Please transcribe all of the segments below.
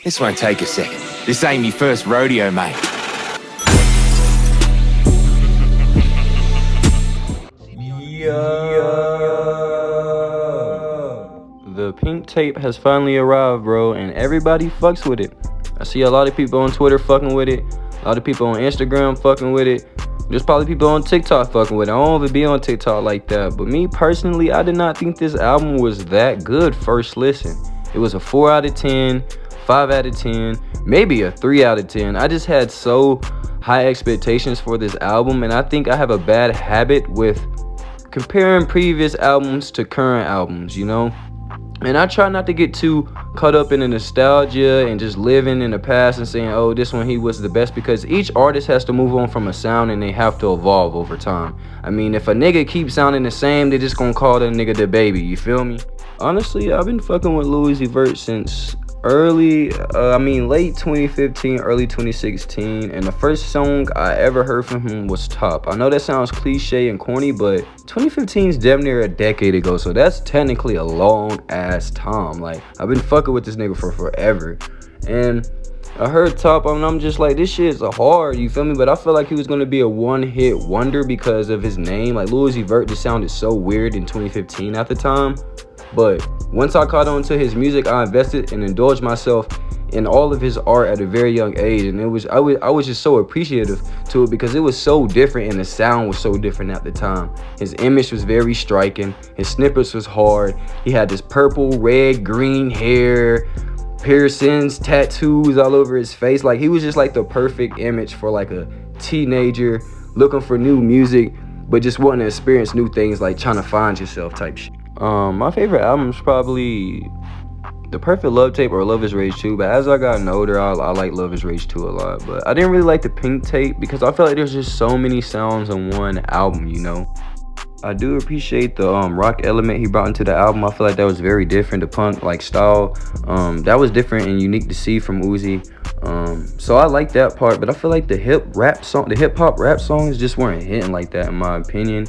This won't take a second. This ain't me first rodeo, mate. The pink tape has finally arrived, bro, and everybody fucks with it. I see a lot of people on Twitter fucking with it, a lot of people on Instagram fucking with it. There's probably people on TikTok fucking with it. I don't even be on TikTok like that, but me personally, I did not think this album was that good first listen. It was a 4 out of 10, 5 out of 10, maybe a 3 out of 10. I just had so high expectations for this album, and I think I have a bad habit with comparing previous albums to current albums, you know? And I try not to get too caught up in the nostalgia and just living in the past and saying, oh, this one he was the best, because each artist has to move on from a sound and they have to evolve over time. I mean, if a nigga keeps sounding the same, they just gonna call that nigga the baby, you feel me? Honestly, I've been fucking with Lil Uzi Vert since late 2015, early 2016, and the first song I ever heard from him was Top. I know that sounds cliche and corny, but 2015 is damn near a decade ago, so that's technically a long ass time. Like, I've been fucking with this nigga for forever, and I heard Top, and I'm just like, this shit is hard, you feel me? But I feel like he was gonna be a one-hit wonder because of his name. Like, Lil Uzi Vert just sounded so weird in 2015 at the time. But once I caught on to his music, I invested and indulged myself in all of his art at a very young age, and I was just so appreciative to it because it was so different and the sound was so different at the time. His image was very striking. His snippets was hard. He had this purple, red, green hair, piercings, tattoos all over his face. Like, he was just like the perfect image for like a teenager looking for new music, but just wanting to experience new things, like trying to find yourself type shit. My favorite album is probably The Perfect Love Tape or Love Is Rage 2, but as I got older, I like Love Is Rage 2 a lot. But I didn't really like the Pink Tape because I felt like there's just so many sounds on one album, you know? I do appreciate the rock element he brought into the album. I feel like that was very different, the punk like style. That was different and unique to see from Uzi. So I like that part, but I feel like the hip hop rap songs just weren't hitting like that in my opinion.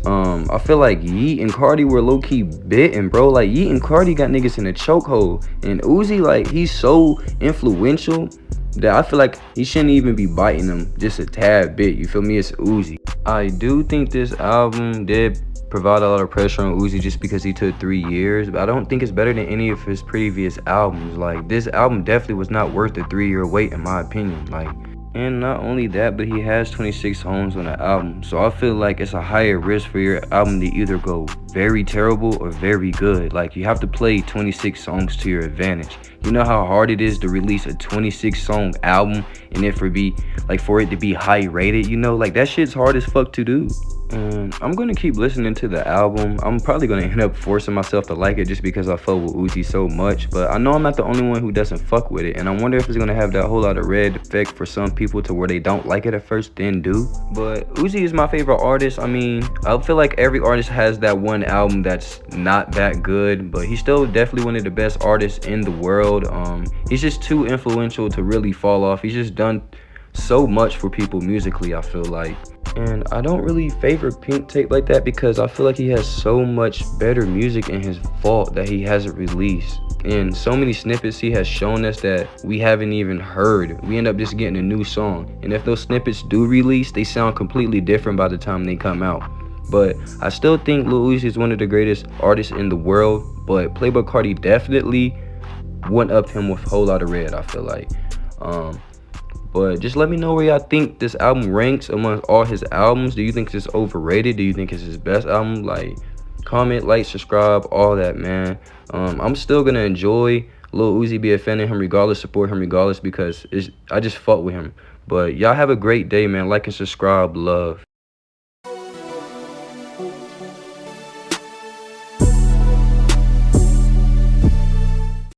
I feel like Yeat and Cardi were low-key bitten, bro. Like, Yeat and Cardi got niggas in a chokehold, and Uzi, like, he's so influential that I feel like he shouldn't even be biting them just a tad bit, you feel me? It's Uzi. I do think this album did provide a lot of pressure on Uzi just because he took 3 years, but I don't think it's better than any of his previous albums. Like, this album definitely was not worth the 3-year wait in my opinion. Like, and not only that, but he has 26 songs on the album, so I feel like it's a higher risk for your album to either go very terrible or very good. Like, you have to play 26 songs to your advantage. You know how hard it is to release a 26 song album and for it to be high rated, you know? Like, that shit's hard as fuck to do. And I'm gonna keep listening to the album. I'm probably gonna end up forcing myself to like it just because I fuck with Uzi so much, but I know I'm not the only one who doesn't fuck with it, and I wonder if it's gonna have that whole lot of red effect for some people to where they don't like it at first then do. But Uzi is my favorite artist. I mean, I feel like every artist has that one album that's not that good, but he's still definitely one of the best artists in the world. He's just too influential to really fall off. He's just done so much for people musically, I feel like. And I don't really favor Pink Tape like that because I feel like he has so much better music in his vault that he hasn't released. And so many snippets he has shown us that we haven't even heard. We end up just getting a new song. And if those snippets do release, they sound completely different by the time they come out. But I still think Lil Uzi is one of the greatest artists in the world. But Playboi Carti definitely went up him with a whole lot of red, I feel like. But just let me know where y'all think this album ranks amongst all his albums. Do you think it's overrated? Do you think it's his best album? Like, comment, like, subscribe, all that, man. I'm still gonna enjoy Lil Uzi, be a fan of him regardless, support him regardless, because I just fuck with him. But y'all have a great day, man. Like and subscribe. Love.